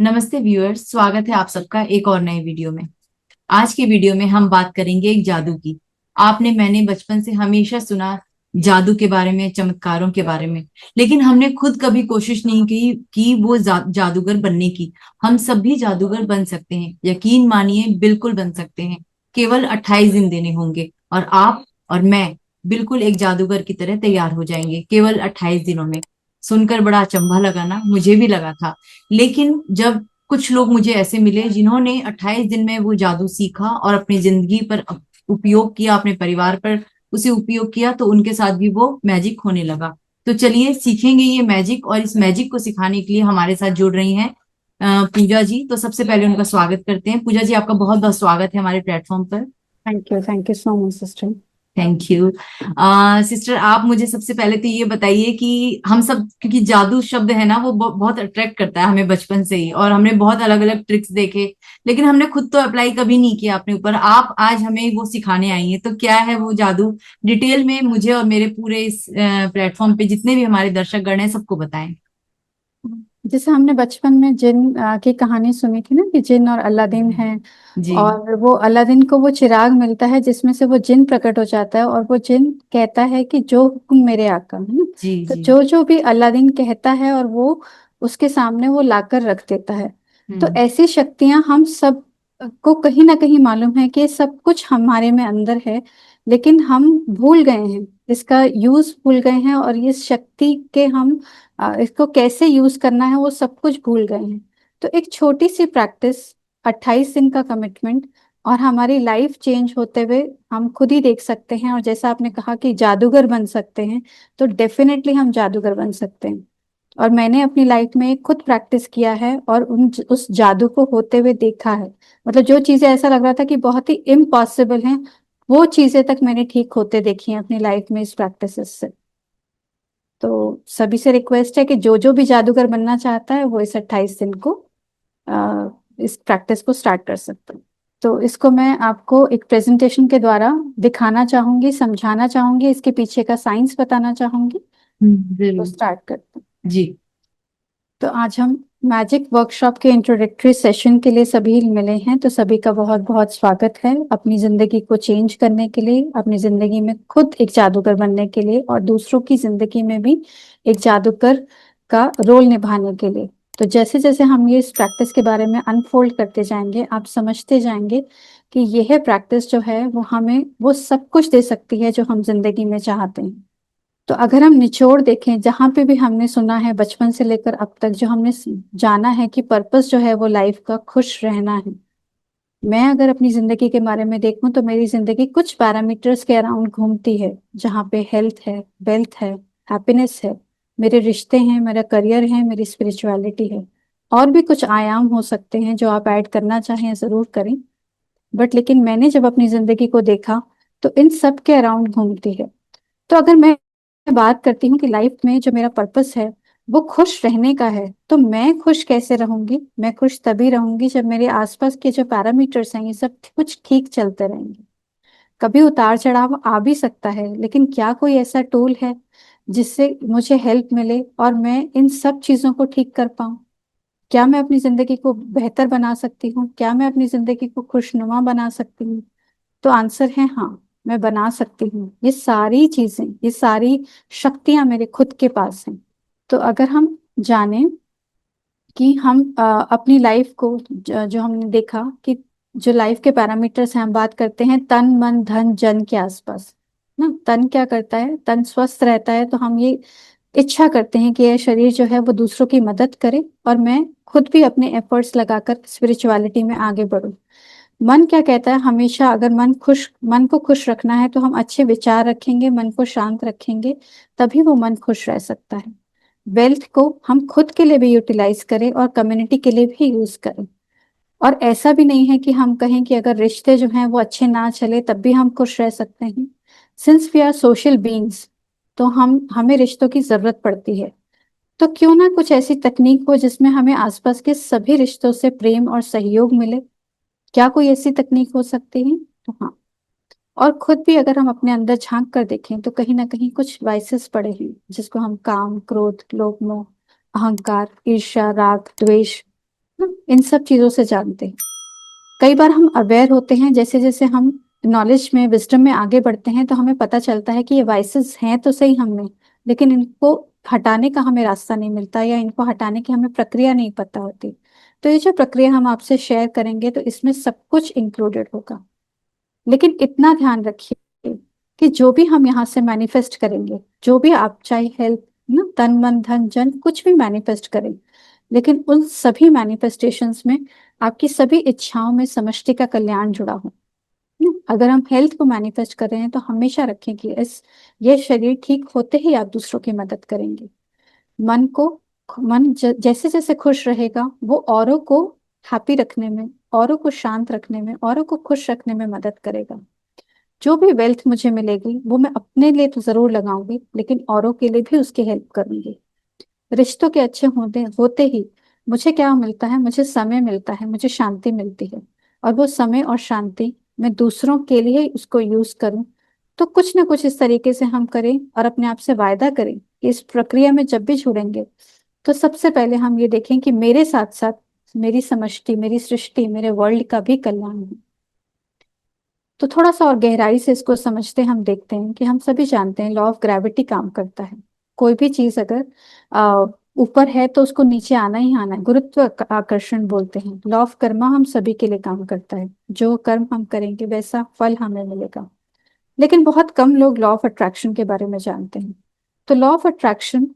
नमस्ते व्यूअर्स, स्वागत है आप सबका एक और नए वीडियो में। आज के वीडियो में हम बात करेंगे एक जादू की। मैंने बचपन से हमेशा सुना जादू के बारे में, चमत्कारों के बारे में, लेकिन हमने खुद कभी कोशिश नहीं की कि वो जादूगर बनने की। हम सब भी जादूगर बन सकते हैं, यकीन मानिए बिल्कुल बन सकते हैं। केवल 28 दिन देने होंगे और आप और मैं बिल्कुल एक जादूगर की तरह तैयार हो जाएंगे केवल 28 दिनों में। सुनकर बड़ा अचंभा लगा ना, मुझे भी लगा था। लेकिन जब कुछ लोग मुझे ऐसे मिले जिन्होंने 28 दिन में वो जादू सीखा और अपनी जिंदगी पर उपयोग किया, अपने परिवार पर उसे उपयोग किया, तो उनके साथ भी वो मैजिक होने लगा। तो चलिए सीखेंगे ये मैजिक, और इस मैजिक को सिखाने के लिए हमारे साथ जुड़ रही हैं पूजा जी। तो सबसे पहले उनका स्वागत करते हैं। पूजा जी, आपका बहुत बहुत स्वागत है हमारे प्लेटफॉर्म पर। Thank you so much sister. Thank you. Sister, आप मुझे सबसे पहले तो ये बताइए कि हम सब, क्योंकि जादू शब्द है ना, वो बहुत अट्रैक्ट करता है हमें बचपन से ही, और हमने बहुत अलग अलग ट्रिक्स देखे, लेकिन हमने खुद तो अप्लाई कभी नहीं किया अपने ऊपर। आप आज हमें वो सिखाने आई हैं, तो क्या है वो जादू? डिटेल में मुझे और मेरे पूरे इस प्लेटफॉर्म पे जितने भी हमारे दर्शक गण हैं सबको बताएं। जैसे हमने बचपन में जिन की कहानी सुनी थी ना कि जिन और अलादीन है। जी और वो अलादीन को वो चिराग मिलता है जिसमें से वो जिन प्रकट हो जाता है, और वो जिन कहता है कि जो हुक्म मेरे आका है ना। जी तो जी। जो जो भी अलादीन कहता है और वो उसके सामने वो लाकर रख देता है। तो हम्म ऐसी शक्तियां हम सब को कहीं ना कहीं मालूम है कि सब कुछ हमारे में अंदर है, लेकिन हम भूल गए हैं, इसका यूज भूल गए हैं, और इस शक्ति के हम इसको कैसे यूज करना है वो सब कुछ भूल गए हैं। तो एक छोटी सी प्रैक्टिस, 28 दिन का कमिटमेंट, और हमारी लाइफ चेंज होते हुए हम खुद ही देख सकते हैं। और जैसा आपने कहा कि जादूगर बन सकते हैं, तो डेफिनेटली हम जादूगर बन सकते हैं। और मैंने अपनी लाइफ में खुद प्रैक्टिस किया है और उस जादू को होते हुए देखा है। मतलब जो चीजें ऐसा लग रहा था कि बहुत ही इम्पॉसिबल हैं, वो चीजें तक मैंने ठीक होते देखी हैं अपनी लाइफ में इस प्रैक्टिस से। तो सभी से रिक्वेस्ट है कि जो जो भी जादूगर बनना चाहता है वो इस 28 दिन को इस प्रैक्टिस को स्टार्ट कर सकता है। तो इसको मैं आपको एक प्रेजेंटेशन के द्वारा दिखाना चाहूंगी, समझाना चाहूंगी, इसके पीछे का साइंस बताना चाहूंगी। तो जरूर। स्टार्ट करते हैं। जी। तो आज हम मैजिक वर्कशॉप के इंट्रोडक्टरी सेशन के लिए सभी मिले हैं, तो सभी का बहुत बहुत स्वागत है अपनी जिंदगी को चेंज करने के लिए, अपनी जिंदगी में खुद एक जादूगर बनने के लिए, और दूसरों की जिंदगी में भी एक जादूगर का रोल निभाने के लिए। तो जैसे जैसे हम ये इस प्रैक्टिस के बारे में अनफोल्ड करते जाएंगे, आप समझते जाएंगे कि यह प्रैक्टिस जो है वो हमें वो सब कुछ दे सकती है जो हम जिंदगी में चाहते हैं। तो अगर हम निचोड़ देखें, जहां पे भी हमने सुना है बचपन से लेकर अब तक, जो हमने जाना है कि पर्पस जो है वो लाइफ का खुश रहना है। मैं अगर अपनी जिंदगी के बारे में देखूं तो मेरी जिंदगी कुछ पैरामीटर्स के अराउंड घूमती है, जहाँ पे हेल्थ है, वेल्थ है, हैप्पीनेस है, मेरे रिश्ते हैं, मेरा करियर है, मेरी स्पिरिचुअलिटी है। और भी कुछ आयाम हो सकते हैं जो आप ऐड करना चाहें जरूर करें। बट लेकिन मैंने जब अपनी जिंदगी को देखा तो इन सब के अराउंड घूमती है। तो अगर मैं बात करती हूँ कि लाइफ में जो मेरा पर्पस है वो खुश रहने का है, तो मैं खुश कैसे रहूंगी? मैं खुश तभी रहूंगी जब मेरे आसपास के जो पैरामीटर्स हैं ये सब कुछ ठीक चलते रहेंगे। कभी उतार चढ़ाव आ भी सकता है, लेकिन क्या कोई ऐसा टूल है जिससे मुझे हेल्प मिले और मैं इन सब चीजों को ठीक कर पाऊं? क्या मैं अपनी जिंदगी को बेहतर बना सकती हूँ? क्या मैं अपनी जिंदगी को खुशनुमा बना सकती हूँ? तो आंसर है हाँ, मैं बना सकती हूँ। ये सारी चीजें, ये सारी शक्तियां मेरे खुद के पास हैं। तो अगर हम जाने कि हम अपनी लाइफ को जो हमने देखा कि जो लाइफ के पैरामीटर्स हैं, हम बात करते हैं तन मन धन जन के आसपास ना। तन क्या करता है? तन स्वस्थ रहता है तो हम ये इच्छा करते हैं कि यह शरीर जो है वो दूसरों की मदद करे, और मैं खुद भी अपने एफर्ट्स लगाकर स्पिरिचुअलिटी में आगे बढ़ूं। मन क्या कहता है? हमेशा अगर मन को खुश रखना है तो हम अच्छे विचार रखेंगे, मन को शांत रखेंगे, तभी वो मन खुश रह सकता है। वेल्थ को हम खुद के लिए भी यूटिलाइज करें और कम्युनिटी के लिए भी यूज करें। और ऐसा भी नहीं है कि हम कहें कि अगर रिश्ते जो हैं वो अच्छे ना चले तब भी हम खुश रह सकते हैं। Since we are social beings, तो हम हमें रिश्तों की जरूरत पड़ती है। तो क्यों ना कुछ ऐसी तकनीक हो जिसमें हमें आसपास के सभी रिश्तों से प्रेम और सहयोग मिले? क्या कोई ऐसी तकनीक हो सकती है? तो हाँ। और खुद भी अगर हम अपने अंदर झांक कर देखें तो कहीं ना कहीं कुछ वाइसेस पड़े हैं, जिसको हम काम, क्रोध, लोभ, मोह, अहंकार, ईर्ष्या, राग, द्वेष, इन सब चीजों से जानते हैं। कई बार हम अवेयर होते हैं, जैसे जैसे हम नॉलेज में, विजडम में आगे बढ़ते हैं, तो हमें पता चलता है कि ये वाइसेस हैं तो सही हम में, लेकिन इनको हटाने का हमें रास्ता नहीं मिलता, या इनको हटाने की हमें प्रक्रिया नहीं पता होती। तो ये जो प्रक्रिया हम आपसे शेयर करेंगे, तो इसमें सब कुछ इंक्लूडेड होगा। लेकिन इतना ध्यान रखिए कि जो भी हम यहाँ से मैनिफेस्ट करेंगे, जो भी आप चाहे हेल्थ, ना, तन मन धन जन कुछ भी मैनिफेस्ट करें, लेकिन उन सभी मैनिफेस्टेशंस में आपकी सभी इच्छाओं में समष्टि का कल्याण जुड़ा हो। अगर हम हेल्थ को मैनिफेस्ट कर रहे हैं, तो हमेशा रखें कि इस ये शरीर ठीक होते ही आप दूसरों की मदद करेंगे। मन को जैसे जैसे खुश रहेगा, वो औरों को हैप्पी रखने में, औरों को शांत रखने में, औरों को खुश रखने में मदद करेगा। जो भी वेल्थ मुझे मिलेगी, वो मैं अपने लिए तो जरूर लगाऊंगी, लेकिन औरों के लिए भी उसकी हेल्प करूंगी। रिश्तों के अच्छे होते होते ही मुझे क्या मिलता है? मुझे समय मिलता है, मुझे शांति मिलती है। और वो समय और शांति मैं दूसरों के लिए उसको यूज करूं। तो कुछ ना कुछ इस तरीके से हम करें और अपने आप से वायदा करें कि इस प्रक्रिया में जब भी जुड़ेंगे, तो सबसे पहले हम ये देखें कि मेरे साथ साथ मेरी समष्टि, मेरी सृष्टि, मेरे वर्ल्ड का भी कल्याण हो। तो थोड़ा सा और गहराई से इसको समझते हम देखते हैं कि हम सभी जानते हैं लॉ ऑफ ग्रेविटी काम करता है। कोई भी चीज अगर आ, ऊपर है तो उसको नीचे आना ही आना है, गुरुत्व आकर्षण बोलते हैं। लॉ ऑफ कर्मा हम सभी के लिए काम करता है, जो कर्म हम करेंगे वैसा फल हमें मिलेगा। लेकिन बहुत कम लोग लॉ ऑफ अट्रैक्शन के बारे में जानते हैं। तो लॉ ऑफ अट्रैक्शन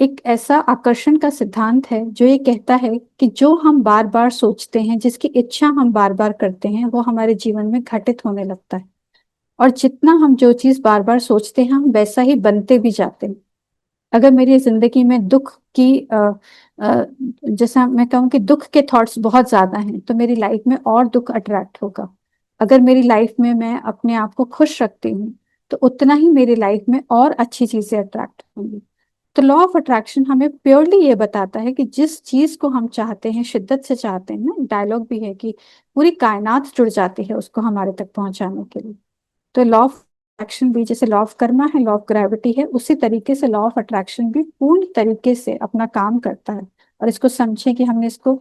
एक ऐसा आकर्षण का सिद्धांत है जो ये कहता है कि जो हम बार बार सोचते हैं, जिसकी इच्छा हम बार बार करते हैं, वो हमारे जीवन में घटित होने लगता है। और जितना हम जो चीज बार बार सोचते हैं, हम वैसा ही बनते भी जाते हैं। अगर मेरी जिंदगी में दुख की जैसा मैं कहूँ कि दुख के थॉट्स बहुत ज्यादा हैं, तो मेरी लाइफ में और दुख अट्रैक्ट होगा। अगर मेरी लाइफ में मैं अपने आप को खुश रखती हूँ, तो उतना ही मेरी लाइफ में और अच्छी चीजें अट्रैक्ट होंगी। तो लॉ ऑफ अट्रैक्शन हमें प्योरली ये बताता है कि जिस चीज को हम चाहते हैं, शिद्दत से चाहते हैं, ना, डायलॉग भी है कि पूरी कायनात जुड़ जाती है उसको हमारे तक पहुंचाने के लिए। तो लॉ ऑफ अट्रैक्शन भी, जैसे लॉ ऑफ कर्मा है, लॉ ऑफ ग्रेविटी है, उसी तरीके से लॉ ऑफ अट्रैक्शन भी पूर्ण तरीके से अपना काम करता है। और इसको समझे कि हमने इसको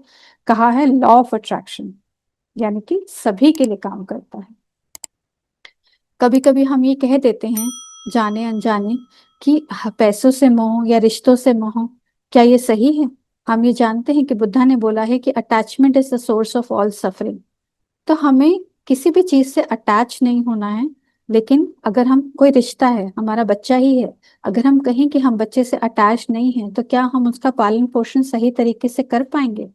कहा है लॉ ऑफ अट्रैक्शन, यानी कि सभी के लिए काम करता है। कभी कभी हम ये कह देते हैं जाने अनजाने कि पैसों से मोह या रिश्तों से मोह, क्या ये सही है? हम ये जानते हैं कि बुद्धा ने बोला है कि attachment is the source of all suffering. तो हमें किसी भी चीज से अटैच नहीं होना है। लेकिन अगर हम, कोई रिश्ता है, हमारा बच्चा ही है, अगर हम कहें कि हम बच्चे से अटैच नहीं हैं, तो क्या हम उसका पालन पोषण सही तरीके से कर पाएंगे?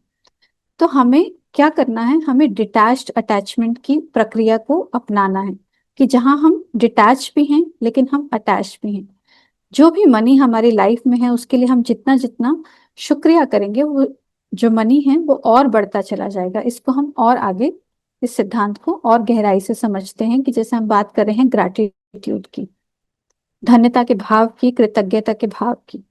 तो हमें क्या करना है? हमें डिटैच्ड अटैचमेंट की प्रक्रिया को अपनाना है, कि जहां हम डिटैच भी हैं लेकिन हम अटैच भी हैं। जो भी मनी हमारी लाइफ में है, उसके लिए हम जितना जितना शुक्रिया करेंगे, वो जो मनी है वो और बढ़ता चला जाएगा। इसको हम और आगे, इस सिद्धांत को और गहराई से समझते हैं कि जैसे हम बात कर रहे हैं ग्रैटिट्यूड की, धन्यता के भाव की, कृतज्ञता के भाव की।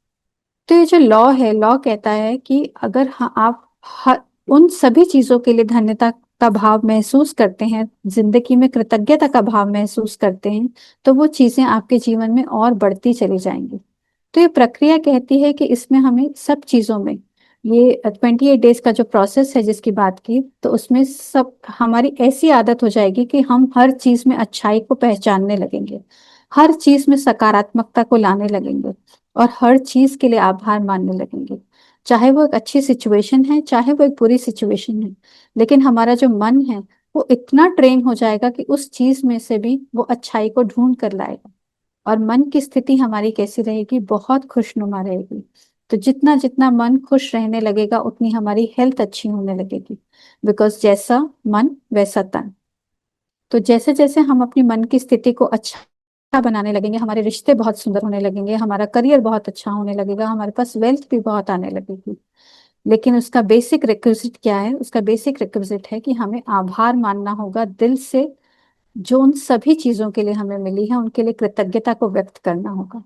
तो ये जो लॉ है, लॉ कहता है कि अगर आप उन सभी चीजों के लिए धन्यता का भाव महसूस करते हैं, जिंदगी में कृतज्ञता का भाव महसूस करते हैं, तो वो चीजें आपके जीवन में और बढ़ती चली जाएंगी। तो ये प्रक्रिया कहती है कि इसमें हमें सब चीजों में, ये 28 डेज का जो प्रोसेस है जिसकी बात की, तो उसमें सब हमारी ऐसी आदत हो जाएगी कि हम हर चीज में अच्छाई को पहचानने लगेंगे, हर चीज में सकारात्मकता को लाने लगेंगे, और हर चीज के लिए आभार मानने लगेंगे। चाहे वो एक अच्छी सिचुएशन है, चाहे वो एक बुरी सिचुएशन है, लेकिन हमारा जो मन है वो इतना ट्रेन हो जाएगा कि उस चीज में से भी वो अच्छाई को ढूंढ कर लाएगा। और मन की स्थिति हमारी कैसी रहेगी? बहुत खुशनुमा रहेगी। तो जितना जितना मन खुश रहने लगेगा, उतनी हमारी हेल्थ अच्छी होने लगेगी। बिकॉज जैसा मन वैसा तन। तो जैसे जैसे हम अपनी मन की स्थिति को अच्छा बनाने लगेंगे, हमारे रिश्ते बहुत सुंदर होने लगेंगे, हमारा करियर बहुत अच्छा होने लगेगा, हमारे पास वेल्थ भी बहुत आने लगेगी। लेकिन उसका बेसिक रिक्विजिट क्या है? उसका बेसिक रिक्विजिट है कि हमें आभार मानना होगा दिल से। जो उन सभी चीजों के लिए हमें मिली है, उनके लिए कृतज्ञता को व्यक्त करना होगा।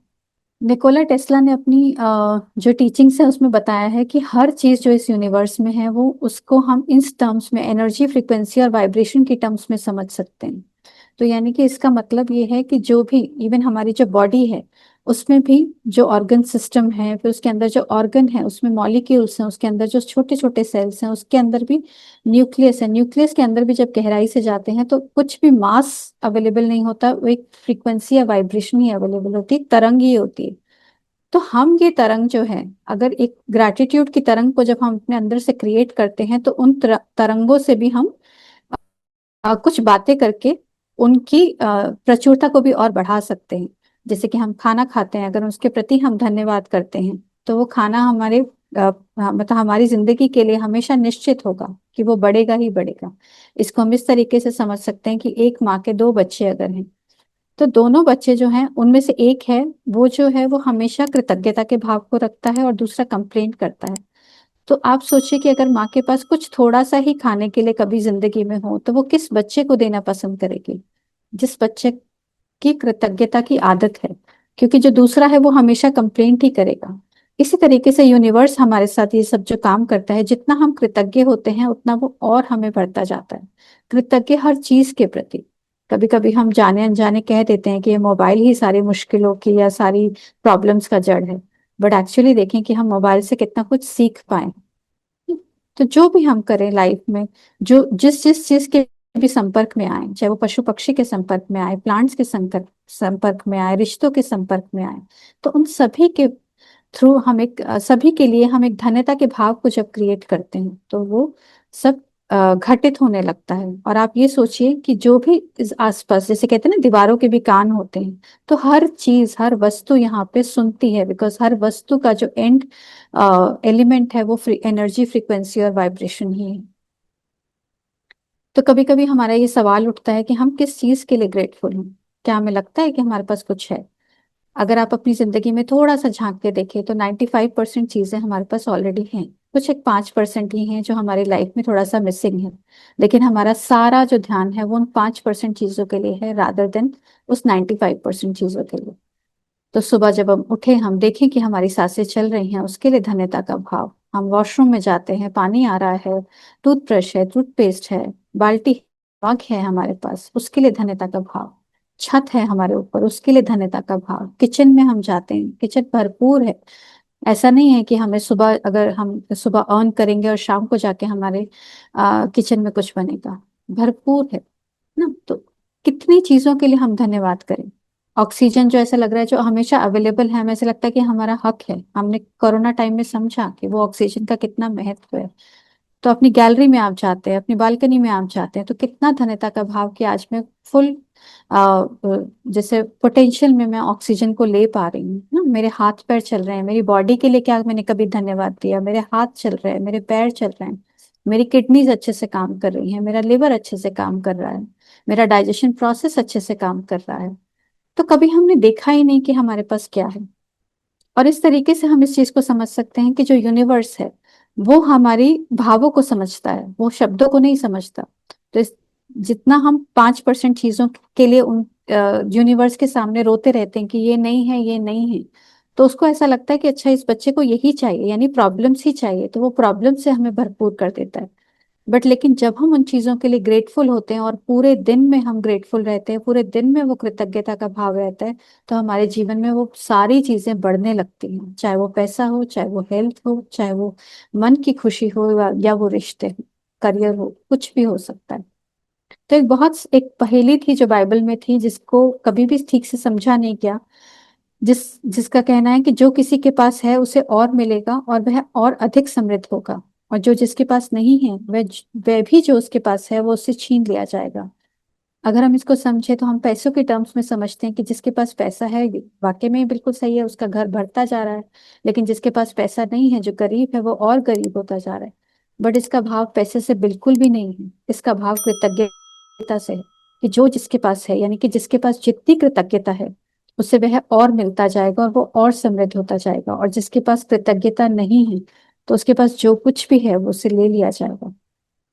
निकोला टेस्ला ने अपनी जो टीचिंग्स है उसमें बताया है कि हर चीज जो इस यूनिवर्स में है, वो उसको हम इस टर्म्स में, एनर्जी, फ्रीक्वेंसी और वाइब्रेशन की टर्म्स में समझ सकते हैं। तो यानी कि इसका मतलब ये है कि जो भी, इवन हमारी जो बॉडी है, उसमें भी जो ऑर्गन सिस्टम है, फिर उसके अंदर जो ऑर्गन है उसमें मॉलिक्यूल्स हैं, उसके अंदर जो छोटे छोटे सेल्स हैं, उसके अंदर भी न्यूक्लियस है। न्यूक्लियस के अंदर भी जब गहराई से जाते हैं तो कुछ भी मास अवेलेबल नहीं होता, वो एक फ्रीक्वेंसी या वाइब्रेशन ही अवेलेबल होती है, तरंग ही होती है। तो हम ये तरंग जो है, अगर एक ग्रैटिट्यूड की तरंग को जब हम अपने अंदर से क्रिएट करते हैं तो उन तरंगों से भी हम कुछ बातें करके उनकी प्रचुरता को भी और बढ़ा सकते हैं। जैसे कि हम खाना खाते हैं, अगर उसके प्रति हम धन्यवाद करते हैं तो वो खाना हमारे मतलब हमारी जिंदगी के लिए हमेशा निश्चित होगा कि वो बढ़ेगा ही बढ़ेगा। इसको हम इस तरीके से समझ सकते हैं कि एक माँ के दो बच्चे अगर हैं, तो दोनों बच्चे जो हैं उनमें से एक है, वो जो है वो हमेशा कृतज्ञता के भाव को रखता है और दूसरा कंप्लेंट करता है। तो आप सोचिए कि अगर माँ के पास कुछ थोड़ा सा ही खाने के लिए कभी जिंदगी में हो तो वो किस बच्चे को देना पसंद करेगी? जिस बच्चे की कृतज्ञता की आदत है, क्योंकि जो दूसरा है वो हमेशा कंप्लेंट ही करेगा। इसी तरीके से यूनिवर्स हमारे साथ ये सब जो काम करता है, जितना हम कृतज्ञ होते हैं उतना वो और हमें बढ़ता जाता है, कृतज्ञ हर चीज के प्रति। कभी कभी हम जाने अनजाने कह देते हैं कि ये मोबाइल ही सारी मुश्किलों की या सारी प्रॉब्लम्स का जड़ है, बट एक्चुअली देखें कि हम मोबाइल से कितना कुछ सीख पाए। तो जो भी हम करें लाइफ में, जो जिस जिस चीज के भी संपर्क में आए, चाहे वो पशु पक्षी के संपर्क में आए, प्लांट्स के संपर्क संपर्क में आए, रिश्तों के संपर्क में आए, तो उन सभी के थ्रू हम एक सभी के लिए हम एक धन्यता के भाव को जब क्रिएट करते हैं तो वो सब घटित होने लगता है। और आप ये सोचिए कि जो भी इस आसपास, जैसे कहते हैं ना दीवारों के भी कान होते हैं, तो हर चीज हर वस्तु यहाँ पे सुनती है, बिकॉज हर वस्तु का जो एंड एलिमेंट है वो एनर्जी, फ्रीक्वेंसी और वाइब्रेशन ही है। तो कभी कभी हमारा ये सवाल उठता है कि हम किस चीज के लिए ग्रेटफुल हैं। क्या हमें लगता है कि हमारे पास कुछ है? अगर आप अपनी जिंदगी में थोड़ा सा झांक के देखें तो 95% चीजें हमारे पास ऑलरेडी हैं। कुछ एक 5% ही हैं जो हमारी लाइफ में थोड़ा सा मिसिंग है, लेकिन हमारा सारा जो ध्यान है वो उन 5% चीजों के लिए है, रादर देन उस 95% चीजों के लिए। तो सुबह जब हम उठे, हम देखें कि हमारी सांसें चल रही हैं, उसके लिए धन्यता का भाव। हम वॉशरूम में जाते हैं, पानी आ रहा है, टूथब्रश है, टूथपेस्ट है, बाल्टी, मग है हमारे पास, उसके लिए धन्यता का भाव। छत है हमारे ऊपर, उसके लिए धन्यता का भाव। किचन में हम जाते हैं, किचन भरपूर है। ऐसा नहीं है कि हमें सुबह, अगर हम सुबह ऑन करेंगे और शाम को जाके हमारे किचन में कुछ बनेगा, भरपूर है ना। तो कितनी चीजों के लिए हम धन्यवाद करें। ऑक्सीजन जो ऐसा लग रहा है जो हमेशा अवेलेबल है, हमें ऐसा लगता है कि हमारा हक है। हमने कोरोना टाइम में समझा कि वो ऑक्सीजन का कितना महत्व है। तो अपनी गैलरी में आप जाते हैं, अपनी बालकनी में आप जाते हैं, तो कितना धन्यता का भाव कि आज मैं फुल जैसे पोटेंशियल में मैं ऑक्सीजन को ले पा रही हूँ ना। मेरे हाथ पैर चल रहे हैं, मेरी बॉडी के लिए क्या मैंने कभी धन्यवाद दिया? मेरे हाथ चल रहे हैं, मेरे पैर चल रहे हैं, मेरी किडनीज अच्छे से काम कर रही हैं, मेरा लिवर अच्छे से काम कर रहा है, मेरा डाइजेशन प्रोसेस अच्छे से काम कर रहा है। तो कभी हमने देखा ही नहीं कि हमारे पास क्या है। और इस तरीके से हम इस चीज को समझ सकते हैं कि जो यूनिवर्स है वो हमारी भावों को समझता है, वो शब्दों को नहीं समझता। तो जितना हम 5% चीजों के लिए उन यूनिवर्स के सामने रोते रहते हैं कि ये नहीं है, ये नहीं है, तो उसको ऐसा लगता है कि अच्छा इस बच्चे को यही चाहिए, यानी प्रॉब्लम्स ही चाहिए, तो वो प्रॉब्लम से हमें भरपूर कर देता है। बट लेकिन जब हम उन चीजों के लिए ग्रेटफुल होते हैं और पूरे दिन में हम ग्रेटफुल रहते हैं, पूरे दिन में वो कृतज्ञता का भाव रहता है, तो हमारे जीवन में वो सारी चीजें बढ़ने लगती हैं। चाहे वो पैसा हो, चाहे वो हेल्थ हो, चाहे वो मन की खुशी हो, या वो रिश्ते हो, करियर हो, कुछ भी हो सकता है। तो एक पहेली थी जो बाइबल में थी, जिसको कभी भी ठीक से समझा नहीं गया। जिसका कहना है कि जो किसी के पास है उसे और मिलेगा और वह और अधिक समृद्ध होगा, और जो जिसके पास नहीं है वह भी जो उसके पास है वो उससे छीन लिया जाएगा। अगर हम इसको समझे तो हम पैसों के टर्म्स में समझते हैं कि जिसके पास पैसा है वाकई में ही बिल्कुल सही है, उसका घर बढ़ता जा रहा है। लेकिन जिसके पास पैसा नहीं है, जो गरीब है, वो और गरीब होता जा रहा है। बट इसका भाव पैसे से बिल्कुल भी नहीं है, इसका भाव कृतज्ञता से है। कि जो जिसके पास है, यानी कि जिसके पास जितनी कृतज्ञता है उससे वह और मिलता जाएगा और वो और समृद्ध होता जाएगा। और जिसके पास कृतज्ञता नहीं है तो उसके पास जो कुछ भी है वो उससे ले लिया जाएगा।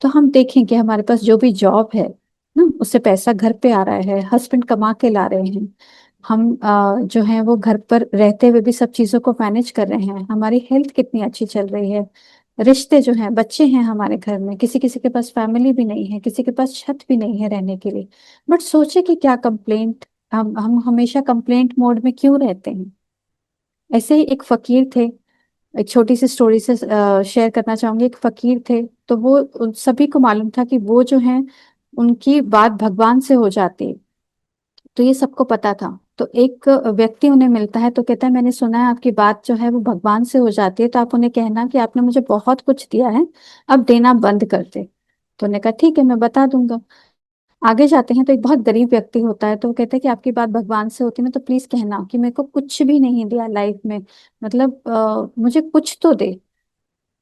तो हम देखें कि हमारे पास जो भी जॉब है ना, उससे पैसा घर पे आ रहा है, हस्बैंड कमा के ला रहे हैं, हम जो है वो घर पर रहते हुए भी सब चीजों को मैनेज कर रहे हैं, हमारी हेल्थ कितनी अच्छी चल रही है, रिश्ते जो हैं, बच्चे हैं हमारे घर में, किसी किसी के पास फैमिली भी नहीं है, किसी के पास छत भी नहीं है रहने के लिए। बट सोचे कि क्या कंप्लेंट, हम हमेशा कंप्लेंट मोड में क्यों रहते हैं? ऐसे ही एक फकीर थे, एक छोटी सी स्टोरी से शेयर करना चाहूंगी। एक फकीर थे, तो वो उन सभी को मालूम था कि वो जो है उनकी बात भगवान से हो जाती है, तो ये सबको पता था। तो एक व्यक्ति उन्हें मिलता है तो कहता है, मैंने सुना है आपकी बात जो है वो भगवान से हो जाती है, तो आप उन्हें कहना कि आपने मुझे बहुत कुछ दिया है, अब देना बंद कर दे। तो उन्होंने कहा ठीक है, मैं बता दूंगा। आगे जाते हैं तो एक बहुत गरीब व्यक्ति होता है, तो वो कहता है कि आपकी बात भगवान से होती है ना, तो प्लीज कहना कि मेरे को कुछ भी नहीं दिया लाइफ में, मतलब मुझे कुछ तो दे।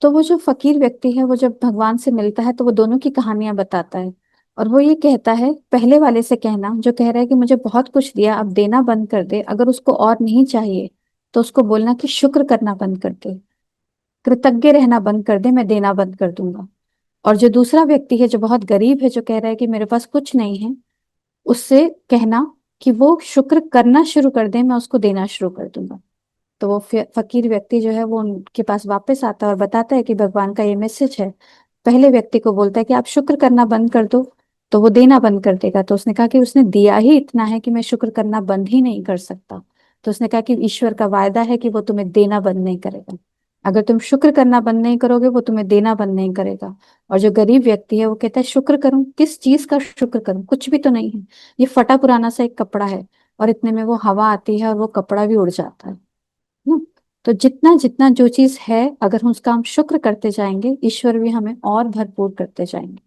तो वो जो फकीर व्यक्ति है वो जब भगवान से मिलता है तो वो दोनों की कहानियां बताता है। और वो ये कहता है, पहले वाले से कहना जो कह रहा है कि मुझे बहुत कुछ दिया, अब देना बंद कर दे, अगर उसको और नहीं चाहिए तो उसको बोलना कि शुक्र करना बंद कर दे, कृतज्ञ रहना बंद कर दे, मैं देना बंद कर दूंगा। और जो दूसरा व्यक्ति है जो बहुत गरीब है, जो कह रहा है कि मेरे पास कुछ नहीं है, उससे कहना कि वो शुक्र करना शुरू कर दे, मैं उसको देना शुरू कर दूंगा। तो वो फकीर व्यक्ति जो है वो उनके पास वापस आता है और बताता है कि भगवान का ये मैसेज है। पहले व्यक्ति को बोलता है कि आप शुक्र करना बंद कर दो, तो वो देना बंद कर देगा। तो उसने कहा कि उसने दिया ही इतना है कि मैं शुक्र करना बंद ही नहीं कर सकता। तो उसने कहा कि ईश्वर का वायदा है कि वो तुम्हें देना बंद नहीं करेगा, अगर तुम शुक्र करना बंद नहीं करोगे वो तुम्हें देना बंद नहीं करेगा। और जो गरीब व्यक्ति है वो कहता है, शुक्र करूं, किस चीज का शुक्र करूं, कुछ भी तो नहीं है, ये फटा पुराना सा एक कपड़ा है, और इतने में वो हवा आती है और वो कपड़ा भी उड़ जाता है ना। तो जितना जितना जो चीज है, अगर हम उसका हम शुक्र करते जाएंगे, ईश्वर भी हमें और भरपूर करते जाएंगे।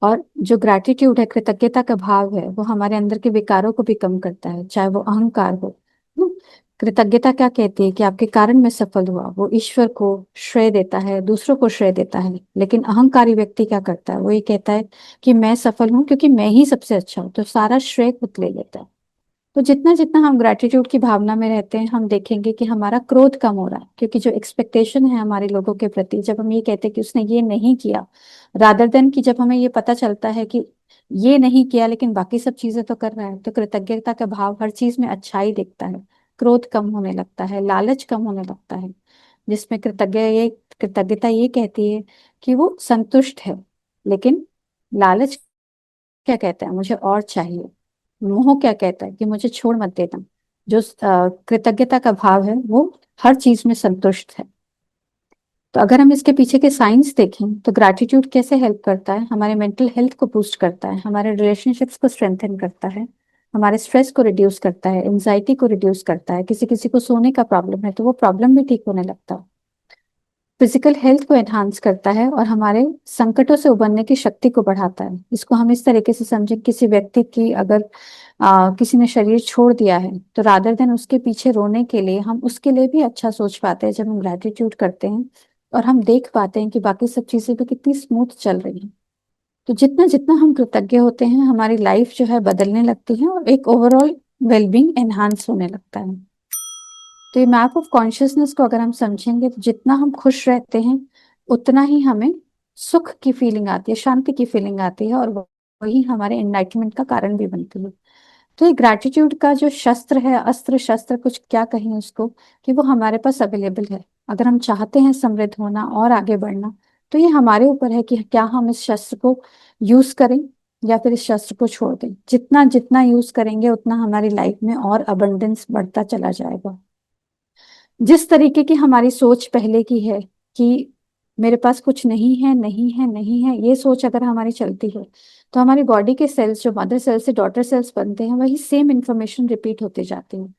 और जो ग्रैटिट्यूड है, कृतज्ञता का भाव है, वो हमारे अंदर के विकारों को भी कम करता है, चाहे वो अहंकार हो ना। कृतज्ञता क्या कहती है कि आपके कारण मैं सफल हुआ, वो ईश्वर को श्रेय देता है, दूसरों को श्रेय देता है। लेकिन अहंकारी व्यक्ति क्या करता है, वो ये कहता है कि मैं सफल हूं क्योंकि मैं ही सबसे अच्छा हूं, तो सारा श्रेय खुद ले लेता है। तो जितना जितना हम ग्रेटिट्यूड की भावना में रहते हैं, हम देखेंगे कि हमारा क्रोध कम हो रहा है, क्योंकि जो एक्सपेक्टेशन है हमारे लोगों के प्रति, जब हम ये कहते हैं कि उसने ये नहीं किया, रादर देन कि जब हमें ये पता चलता है कि ये नहीं किया लेकिन बाकी सब चीजें तो कर रहा है, तो कृतज्ञता का भाव हर चीज में अच्छाई दिखता है, क्रोध कम होने लगता है, लालच कम होने लगता है। जिसमें कृतज्ञता ये कहती है कि वो संतुष्ट है, लेकिन लालच क्या कहता है, मुझे और चाहिए। मोह क्या कहता है कि मुझे छोड़ मत देना। जो कृतज्ञता का भाव है वो हर चीज में संतुष्ट है। तो अगर हम इसके पीछे के साइंस देखें तो ग्रैटिट्यूड कैसे हेल्प करता है, हमारे मेंटल हेल्थ को बूस्ट करता है, हमारे रिलेशनशिप्स को स्ट्रेंथन करता है, हमारे स्ट्रेस को रिड्यूस करता है, एंजाइटी को रिड्यूस करता है। किसी किसी को सोने का प्रॉब्लम है तो वो प्रॉब्लम भी ठीक होने लगता है। फिजिकल हेल्थ को एनहांस करता है और हमारे संकटों से उबरने की शक्ति को बढ़ाता है। इसको हम इस तरीके से समझें, किसी व्यक्ति की अगर किसी ने शरीर छोड़ दिया है, तो रादर देन उसके पीछे रोने के लिए हम उसके लिए भी अच्छा सोच पाते हैं जब हम ग्रेटिट्यूड करते हैं, और हम देख पाते हैं कि बाकी सब चीजें भी कितनी स्मूथ चल रही हैं। तो जितना जितना हम कृतज्ञ होते हैं, हमारी लाइफ जो है बदलने लगती है और एक ओवरऑल वेलबींग एनहांस होने लगता है। तो ये मैप ऑफ कॉन्शियसनेस को अगर हम समझेंगे, तो जितना हम खुश रहते हैं उतना ही हमें सुख की फीलिंग आती है, शांति की फीलिंग आती है, और वही हमारे एनलाइटमेंट का कारण भी बनती है। तो ये ग्रैटिट्यूड का जो शस्त्र है, अस्त्र शस्त्र कुछ क्या कहें उसको, कि वो हमारे पास अवेलेबल है। अगर हम चाहते हैं समृद्ध होना और आगे बढ़ना, तो ये हमारे ऊपर है कि क्या हम इस शस्त्र को यूज करें या फिर इस शस्त्र को छोड़ दें। जितना जितना यूज करेंगे उतना हमारी लाइफ में और अबंडेंस बढ़ता चला जाएगा। जिस तरीके की हमारी सोच पहले की है कि मेरे पास कुछ नहीं है, नहीं है, नहीं है, ये सोच अगर हमारी चलती है, तो हमारी बॉडी के सेल्स जो मदर सेल्स से डॉटर सेल्स बनते हैं, वही सेम इंफॉर्मेशन रिपीट होते जाते हैं।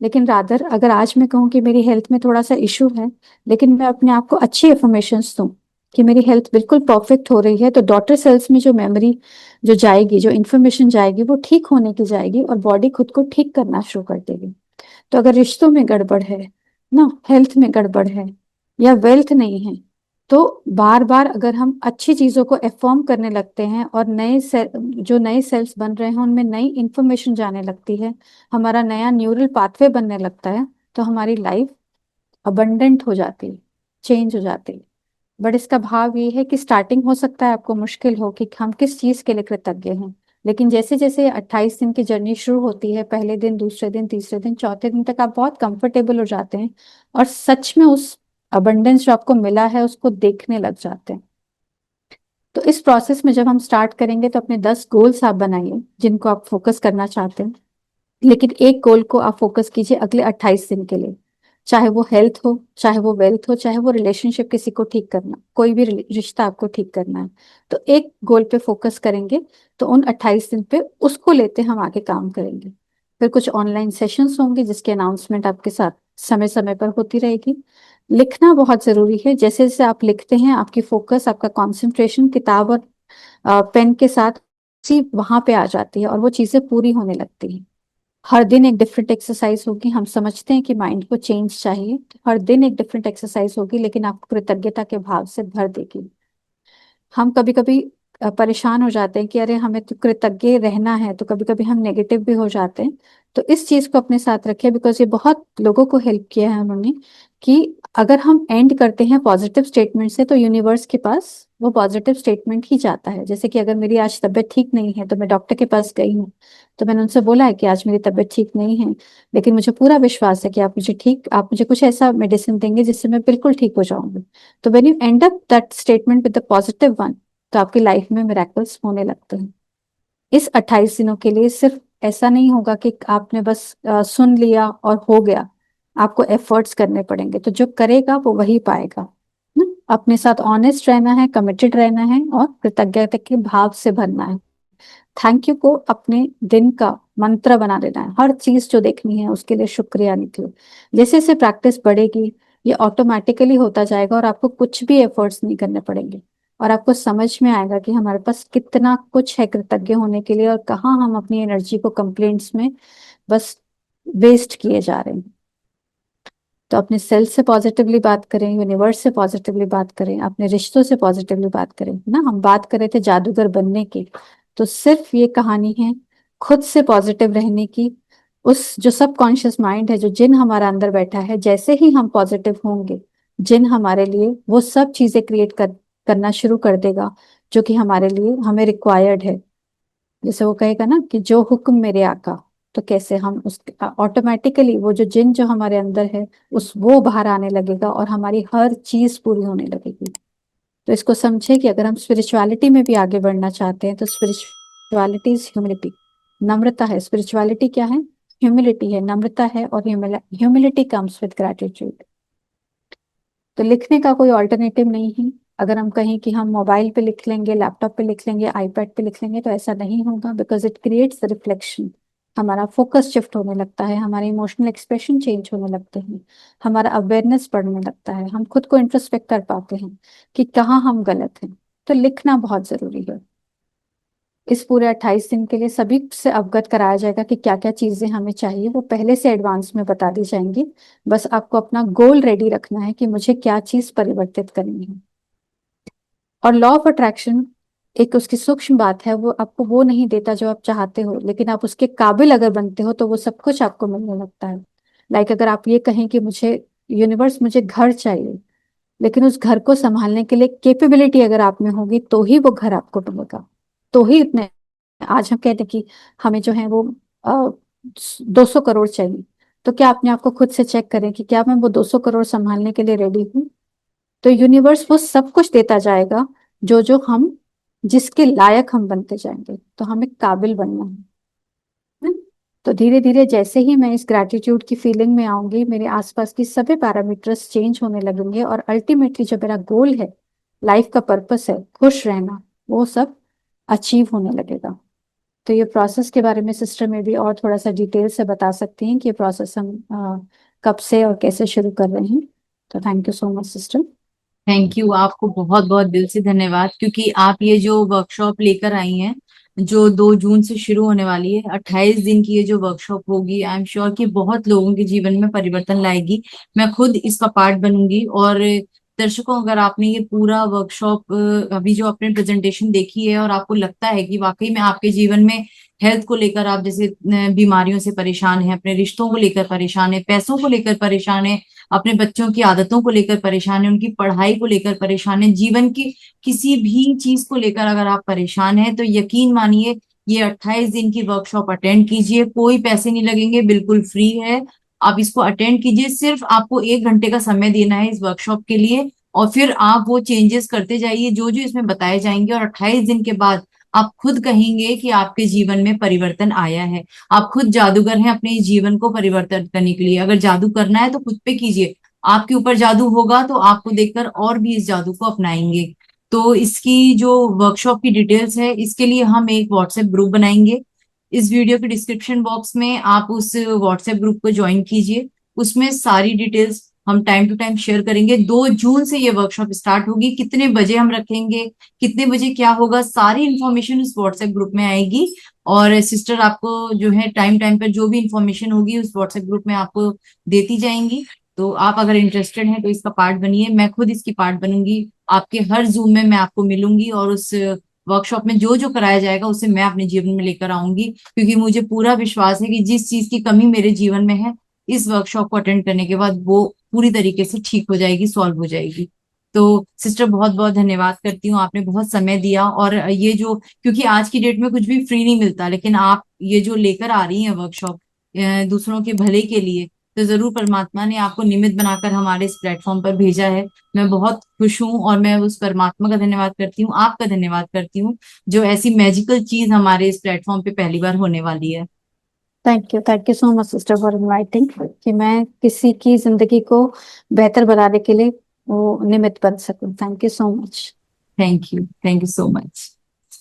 लेकिन रादर अगर आज मैं कहूँ कि मेरी हेल्थ में थोड़ा सा इशू है, लेकिन मैं अपने आप को अच्छी इन्फॉर्मेशन दूं कि मेरी हेल्थ बिल्कुल परफेक्ट हो रही है, तो डॉटर सेल्स में जो मेमोरी जो जाएगी, जो इन्फॉर्मेशन जाएगी, वो ठीक होने की जाएगी और बॉडी खुद को ठीक करना शुरू कर देगी। तो अगर रिश्तों में गड़बड़ है ना, हेल्थ में गड़बड़ है, या वेल्थ नहीं है, तो बार बार अगर हम अच्छी चीजों को एफर्म करने लगते हैं और जो नए सेल्स बन रहे हैं उनमें नई इंफॉर्मेशन जाने लगती है, हमारा नया न्यूरल पाथवे बनने लगता है, तो हमारी लाइफ अबंडेंट हो जाती है, चेंज हो जाती है। बट इसका भाव ये है कि स्टार्टिंग हो सकता है आपको मुश्किल हो कि हम किस चीज के लिए कृतज्ञ हैं, लेकिन जैसे जैसे 28 दिन की जर्नी शुरू होती है, पहले दिन, दूसरे दिन, तीसरे दिन, चौथे दिन तक आप बहुत कंफर्टेबल हो जाते हैं, और सच में उस अबंडेंस जो आपको मिला है उसको देखने लग जाते हैं। तो इस प्रोसेस में जब हम स्टार्ट करेंगे तो अपने 10 गोल्स आप बनाइए जिनको आप फोकस करना चाहते हैं। लेकिन एक गोल को आप फोकस कीजिए अगले 28 दिन के लिए। चाहे वो हेल्थ हो, चाहे वो वेल्थ हो, चाहे वो रिलेशनशिप किसी को ठीक करना, कोई भी रिश्ता आपको ठीक करना है, तो एक गोल पे फोकस करेंगे। तो उन 28 दिन पे उसको लेते हम आगे काम करेंगे। फिर कुछ ऑनलाइन सेशंस होंगे जिसके अनाउंसमेंट आपके साथ समय समय पर होती रहेगी। लिखना बहुत जरूरी है। जैसे जैसे आप लिखते हैं आपकी फोकस, आपका कंसंट्रेशन किताब और पेन के साथ सी वहां पे आ जाती है और वो चीजें पूरी होने लगती हैं। हर दिन एक डिफरेंट एक्सरसाइज होगी। हम समझते हैं कि माइंड को चेंज चाहिए, तो हर दिन एक डिफरेंट एक्सरसाइज होगी, लेकिन आपको कृतज्ञता के भाव से भर देगी। हम कभी कभी परेशान हो जाते हैं कि अरे हमें तो कृतज्ञ रहना है, तो कभी कभी हम नेगेटिव भी हो जाते हैं। तो इस चीज को अपने साथ रखें, बिकॉज ये बहुत लोगों को हेल्प किया है उन्होंने, कि अगर हम एंड करते हैं पॉजिटिव स्टेटमेंट से तो यूनिवर्स के पास वो पॉजिटिव स्टेटमेंट ही जाता है। जैसे कि अगर मेरी आज तबीयत ठीक नहीं है तो मैं डॉक्टर के पास गई हूँ, तो मैंने उनसे बोला है कि आज मेरी तबीयत ठीक नहीं है, लेकिन मुझे पूरा विश्वास है कि आप मुझे कुछ ऐसा मेडिसिन देंगे जिससे मैं बिल्कुल ठीक हो जाऊंगी। तो when you and up that statement with the positive one, तो आपकी लाइफ में मिरेकल्स होने लगते हैं। इस 28 दिनों के लिए सिर्फ ऐसा नहीं होगा कि आपने बस सुन लिया और हो गया। आपको एफर्ट्स करने पड़ेंगे, तो जो करेगा वो वही पाएगा। अपने साथ ऑनेस्ट रहना है, कमिटेड रहना है और कृतज्ञता के भाव से भरना है। थैंक यू को अपने दिन का मंत्र बना देना है। हर चीज जो देखनी है उसके लिए शुक्रिया निकलो। जैसे जैसे प्रैक्टिस बढ़ेगी ये ऑटोमेटिकली होता जाएगा और आपको कुछ भी एफर्ट्स नहीं करने पड़ेंगे। और आपको समझ में आएगा कि हमारे पास कितना कुछ है कृतज्ञ होने के लिए, और कहाँ हम अपनी एनर्जी को कंप्लेंट्स में बस वेस्ट किए जा रहे हैं। तो अपने सेल्फ से पॉजिटिवली बात करें, यूनिवर्स से पॉजिटिवली बात करें, अपने रिश्तों से पॉजिटिवली बात करें। ना हम बात कर रहे थे जादूगर बनने की, तो सिर्फ ये कहानी है खुद से पॉजिटिव रहने की। उस जो सबकॉन्शियस माइंड है, जो जिन हमारा अंदर बैठा है, जैसे ही हम पॉजिटिव होंगे, जिन हमारे लिए वो सब चीजें करना शुरू कर देगा जो कि हमारे लिए हमें रिक्वायर्ड है। जैसे वो कहेगा ना कि जो हुक्म मेरे आका, तो कैसे हम उस ऑटोमेटिकली वो जो जिन जो हमारे अंदर है उस वो बाहर आने लगेगा और हमारी हर चीज पूरी होने लगेगी। तो इसको समझे कि अगर हम स्पिरिचुअलिटी में भी आगे बढ़ना चाहते हैं तो स्पिरिचुअलिटी इज ह्यूमिलिटी, नम्रता है। स्पिरिचुअलिटी क्या है? ह्यूमिलिटी है, नम्रता है, और ह्यूमिलिटी कम्स विद ग्रेटिट्यूड। तो लिखने का कोई ऑल्टरनेटिव नहीं है। अगर हम कहें कि हम मोबाइल पे लिख लेंगे, लैपटॉप पे लिख लेंगे, आईपैड पे लिख लेंगे, तो ऐसा नहीं होगा, बिकॉज इट क्रिएट्स रिफ्लेक्शन। हमारा फोकस शिफ्ट होने लगता है, हमारे इमोशनल एक्सप्रेशन चेंज होने लगते हैं, हमारा अवेयरनेस बढ़ने लगता है, हम खुद को इंट्रोस्पेक्ट कर पाते हैं कि कहाँ हम गलत हैं। तो लिखना बहुत जरूरी है। इस पूरे 28 दिन के लिए सभी से अवगत कराया जाएगा कि क्या क्या चीजें हमें चाहिए, वो पहले से एडवांस में बता दी जाएंगी। बस आपको अपना गोल रेडी रखना है कि मुझे क्या चीज परिवर्तित करनी है। और लॉ ऑफ अट्रैक्शन एक उसकी सूक्ष्म बात है, वो आपको वो नहीं देता जो आप चाहते हो, लेकिन आप उसके काबिल अगर बनते हो तो वो सब कुछ आपको मिलने लगता है। लाइक अगर आप ये कहें कि मुझे यूनिवर्स मुझे घर चाहिए, लेकिन उस घर को संभालने के लिए कैपेबिलिटी अगर आप में होगी तो ही वो घर आपको मिलेगा। तो ही इतने आज हम कहते हैं कि हमें जो है वो 200 करोड़ चाहिए, तो क्या अपने आप को खुद से चेक करें कि क्या मैं वो 200 करोड़ संभालने के लिए रेडी हूँ? तो यूनिवर्स वो सब कुछ देता जाएगा जो जो हम जिसके लायक हम बनते जाएंगे। तो हमें काबिल बनना है। तो धीरे धीरे जैसे ही मैं इस ग्रैटिट्यूड की फीलिंग में आऊंगी, मेरे आसपास की सभी पैरामीटर्स चेंज होने लगेंगे और अल्टीमेटली जो मेरा गोल है, लाइफ का पर्पस है खुश रहना, वो सब अचीव होने लगेगा। तो ये प्रोसेस के बारे में सिस्टर में भी और थोड़ा सा डिटेल से बता सकती हैं कि ये प्रोसेस हम कब से और कैसे शुरू कर रहे हैं। तो thank you so much sister. Thank you, आपको बहुत बहुत दिल से धन्यवाद, क्योंकि आप ये जो वर्कशॉप लेकर आई हैं, जो 2 जून से शुरू होने वाली है, 28 दिन की ये जो वर्कशॉप होगी, आई एम श्योर कि बहुत लोगों के जीवन में परिवर्तन लाएगी। मैं खुद इसका पार्ट बनूंगी। और दर्शकों, अगर आपने ये पूरा वर्कशॉप अभी जो आपने प्रेजेंटेशन देखी है और आपको लगता है कि वाकई में आपके जीवन में हेल्थ को लेकर आप जैसे बीमारियों से परेशान हैं, अपने रिश्तों को लेकर परेशान है, पैसों को लेकर परेशान है, अपने बच्चों की आदतों को लेकर परेशान है, उनकी पढ़ाई को लेकर परेशान है, जीवन की किसी भी चीज को लेकर अगर आप परेशान हैं, तो यकीन मानिए ये 28 दिन की वर्कशॉप अटेंड कीजिए। कोई पैसे नहीं लगेंगे, बिल्कुल फ्री है। आप इसको अटेंड कीजिए। सिर्फ आपको 1 घंटे का समय देना है इस वर्कशॉप के लिए, और फिर आप वो चेंजेस करते जाइए जो जो इसमें बताए जाएंगे। और 28 दिन के बाद आप खुद कहेंगे कि आपके जीवन में परिवर्तन आया है। आप खुद जादूगर हैं अपने जीवन को परिवर्तन करने के लिए। अगर जादू करना है तो खुद पे कीजिए। आपके ऊपर जादू होगा तो आपको देखकर और भी इस जादू को अपनाएंगे। तो इसकी जो वर्कशॉप की डिटेल्स है, इसके लिए हम एक व्हाट्सएप ग्रुप बनाएंगे। इस वीडियो के डिस्क्रिप्शन बॉक्स में आप उस व्हाट्सएप ग्रुप को ज्वाइन कीजिए। उसमें सारी डिटेल्स हम टाइम टू टाइम शेयर करेंगे। 2 जून से ये वर्कशॉप स्टार्ट होगी। कितने बजे हम रखेंगे, कितने बजे क्या होगा, सारी इंफॉर्मेशन उस व्हाट्सएप ग्रुप में आएगी। और सिस्टर आपको जो है टाइम टाइम पर जो भी इंफॉर्मेशन होगी उस व्हाट्सएप ग्रुप में आपको देती जाएंगी। तो आप अगर इंटरेस्टेड हैं तो इसका पार्ट बनिए। मैं खुद इसकी पार्ट बनूंगी। आपके हर जूम में मैं आपको मिलूंगी और उस वर्कशॉप में जो जो कराया जाएगा उसे मैं अपने जीवन में लेकर आऊंगी, क्योंकि मुझे पूरा विश्वास है कि जिस चीज की कमी मेरे जीवन में है, इस वर्कशॉप को अटेंड करने के बाद वो पूरी तरीके से ठीक हो जाएगी, सॉल्व हो जाएगी। तो सिस्टर बहुत बहुत धन्यवाद करती हूँ, आपने बहुत समय दिया। और ये जो, क्योंकि आज की डेट में कुछ भी फ्री नहीं मिलता, लेकिन आप ये जो लेकर आ रही हैं वर्कशॉप दूसरों के भले के लिए, तो जरूर परमात्मा ने आपको निमित्त बनाकर हमारे इस प्लेटफॉर्म पर भेजा है। मैं बहुत खुश हूँ और मैं उस परमात्मा का धन्यवाद करती हूँ, आपका धन्यवाद करती हूँ, जो ऐसी मैजिकल चीज हमारे इस प्लेटफॉर्म पे पहली बार होने वाली है। Thank you so much sister for inviting, कि मैं किसी की जिंदगी को बेहतर बनाने के लिए वो निमित्त बन सकूं। Thank you so much. Thank you so much.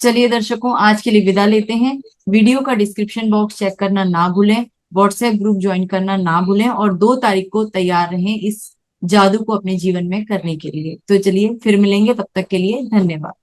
चलिए दर्शकों, आज के लिए विदा लेते हैं। वीडियो का डिस्क्रिप्शन बॉक्स चेक करना ना भूलें, व्हाट्सएप ग्रुप ज्वाइन करना ना भूलें, और 2 तारीख को तैयार रहें इस जादू को अपने जीवन में करने के लिए। तो चलिए फिर मिलेंगे, तब तक के लिए धन्यवाद।